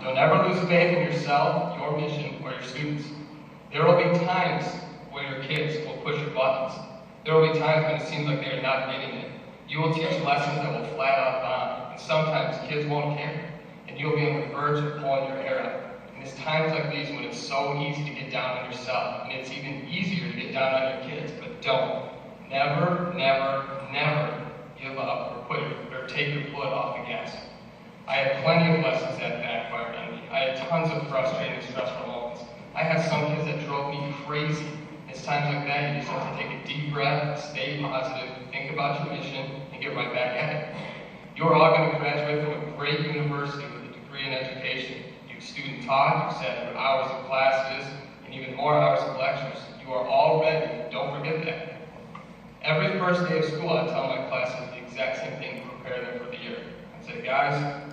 You'll never lose faith in yourself, your mission, or your students. There will be times when your kids will push your buttons. There will be times when it seems like they are not getting it. You will teach lessons that will flat out bomb, and sometimes kids won't care, and you'll be on the verge of pulling your hair out. And it's times like these when it's so easy to get down on yourself, and it's even easier to get down on your kids, but don't. Never, never, never give up or quit or take your foot off the gas. I had plenty of lessons that backfired on me. I had tons of frustrating and stressful moments. I had some kids that drove me crazy. It's times like that you just have to take a deep breath, stay positive, think about your mission, and get right back at it. You're all going to graduate from a great university with a degree in education. You've student taught, you've sat through hours of classes, and even more hours of lectures. You are all ready. Don't forget that. Every first day of school, I tell my classes the exact same thing to prepare them for the year. I say, guys,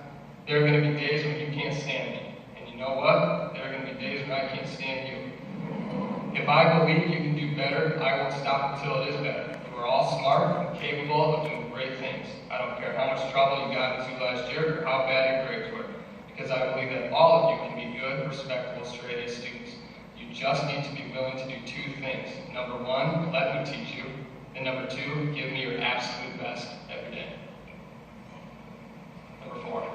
there are going to be days when you can't stand me. And you know what? There are going to be days when I can't stand you. If I believe you can do better, I won't stop until it is better. You are all smart and capable of doing great things. I don't care how much trouble you got into last year or how bad your grades were, because I believe that all of you can be good, respectable, straight-A students. You just need to be willing to do two things. Number one, let me teach you. And number two, give me your absolute best every day. Number four,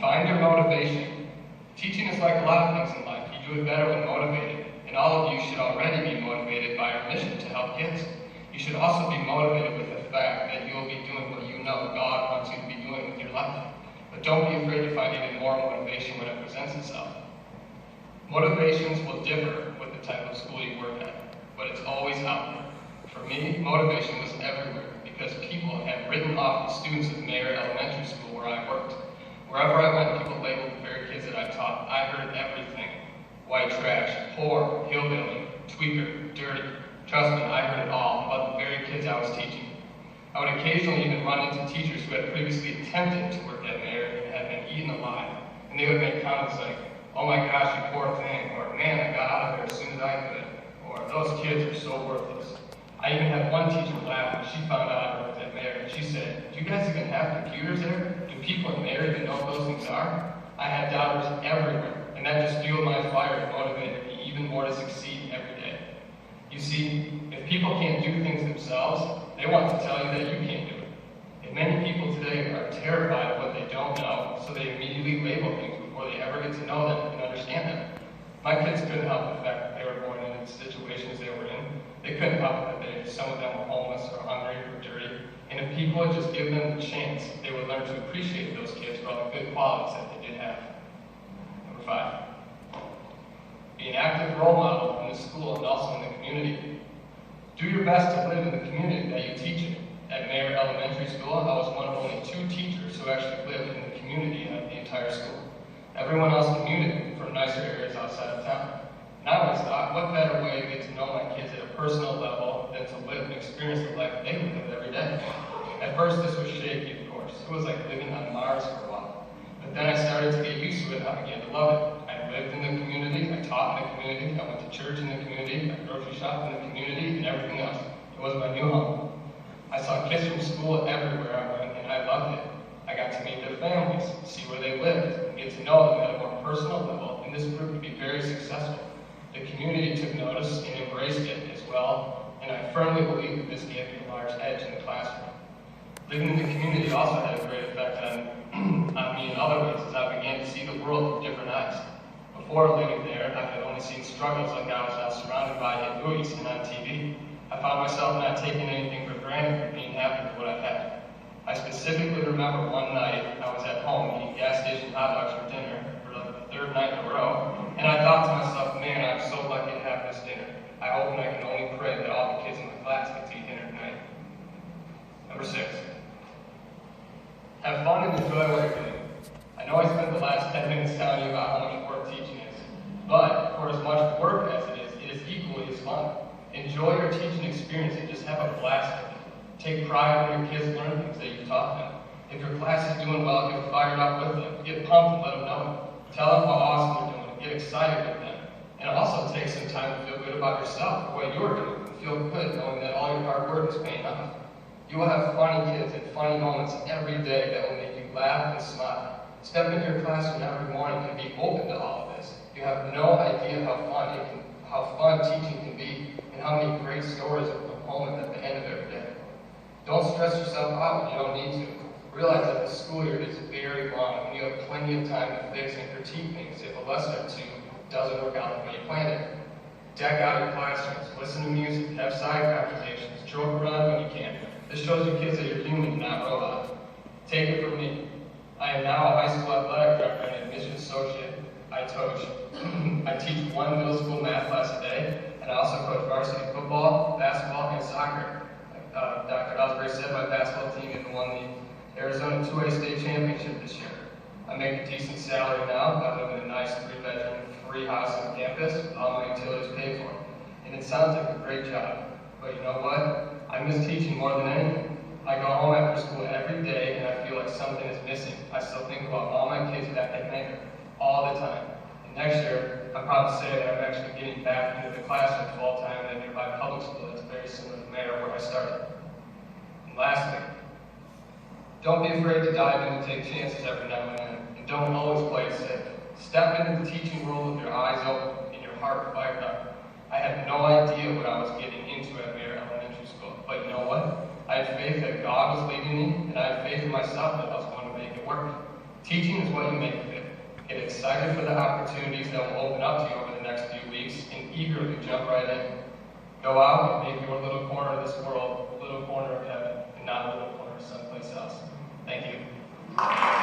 find your motivation. Teaching is like a lot of things in life. You do it better when motivated. And all of you should already be motivated by our mission to help kids. You should also be motivated with the fact that you will be doing what you know God wants you to be doing with your life. But don't be afraid to find even more motivation when it presents itself. Motivations will differ with the type of school you work at, but it's always out there. For me, motivation was everywhere because people had written off the students of Mayer Elementary School where I worked. Wherever I went, people labeled the very kids that I taught. I heard everything. White trash, poor, hillbilly, tweaker, dirty. Trust me, I heard it all about the very kids I was teaching. I would occasionally even run into teachers who had previously attempted to work at Mayer and had been eaten alive. And they would make comments like, oh my gosh, you poor thing, or man, I got out of there as soon as I could, or those kids are so worthless. I even had one teacher laugh when she found out I worked at Mayer, and she said, do you guys even have computers there? Do people in Mayer even know what those things are? I had doubters everywhere, and that just fueled my fire and motivated me even more to succeed every day. You see, if people can't do things themselves, they want to tell you that you can't do it. And many people today are terrified of what they don't know, so they immediately label things before they ever get to know them and understand them. My kids couldn't help the fact that they were born in the situations they were in. They couldn't help it that some of them were homeless or hungry or dirty. And if people would just give them the chance, they would learn to appreciate those kids for all the good qualities that they did have. Number 5, be an active role model in the school and also in the community. Do your best to live in the community that you teach in. At Mayer Elementary School, I was one of only 2 teachers who actually lived in the community of the entire school. Everyone else commuted from nicer areas outside of town. And I always thought, what better way to get to know my kids at a personal level than to live and experience the life they live every day. At first, this was shaky, of course. It was like living on Mars for a while. But then I started to get used to it, and I began to love it. I lived in the community, I taught in the community, I went to church in the community, I grocery shopped in the community, and everything else. It was my new home. I saw kids from school everywhere I went, and I loved it. I got to meet their families, see where they lived, and get to know them at a more personal level, and this proved to be very successful. The community took notice and embraced it as well, and I firmly believe that this gave me a large edge in the classroom. Living in the community also had a great effect on me in other ways as I began to see the world with different eyes. Before living there, I had only seen struggles like I was now surrounded by in movies and on TV. I found myself not taking anything for granted and being happy with what I had. I specifically remember one night I was at home eating gas station hot dogs for dinner for like the 3rd night in a row, and I thought to myself, man, I'm so lucky to have this dinner. I hope and I can only pray that all the kids in my class get to eat dinner tonight. Number 6, have fun and enjoy what you're doing. I know I spent the last 10 minutes telling you about how much work teaching is, but for as much work as it is equally as fun. Enjoy your teaching experience and just have a blast with it. Take pride when your kids learn things that you've taught them. If your class is doing well, get fired up with them. Get pumped and let them know it. Tell them how awesome they're doing. Get excited with them. And also take some time to feel good about yourself for what you're doing. Feel good knowing that all your hard work is paying off. You will have funny kids and funny moments every day that will make you laugh and smile. Step into your classroom every morning and be open to all of this. You have no idea how fun teaching can be, and how many great stories will come home at the end of every day. Don't stress yourself out when you don't need to. Realize that the school year is very long, and you have plenty of time to fix and critique things if a lesson or two doesn't work out the way you planned it. Deck out your classrooms, listen to music, have side conversations, joke around when you can. This shows you kids that you're human, not robots. Take it from me. I am now a high school athletic director and admissions associate. I coach. I teach one middle school math class a day, and I also coach varsity football, basketball, and soccer. Dr. Osbury said my basketball team even won the Arizona 2A state championship this year. I make a decent salary now. I live in a nice 3-bedroom, free house on campus with all my utilities paid for. And it sounds like a great job. But you know what? I miss teaching more than anything. I go home after school every day and I feel like something is missing. I still think about all my kids back at Manor all the time. And next year, I'm proud to say that I'm actually getting back into the classroom full-time at a nearby public school that's very similar to Manor where I started. And lastly, don't be afraid to dive in and take chances every now and then. And don't always play it safe. Step into the teaching world with your eyes open and your heart fired up. I had no idea what I was getting into at Manor Elementary School. But you know what? I had faith that God was leading me, and I had faith in myself that I was going to make it work. Teaching is what you make of it. Get excited for the opportunities that will open up to you over the next few weeks, and eagerly jump right in. Go out and make your little corner of this world a little corner of heaven, and not a little corner someplace else. Thank you.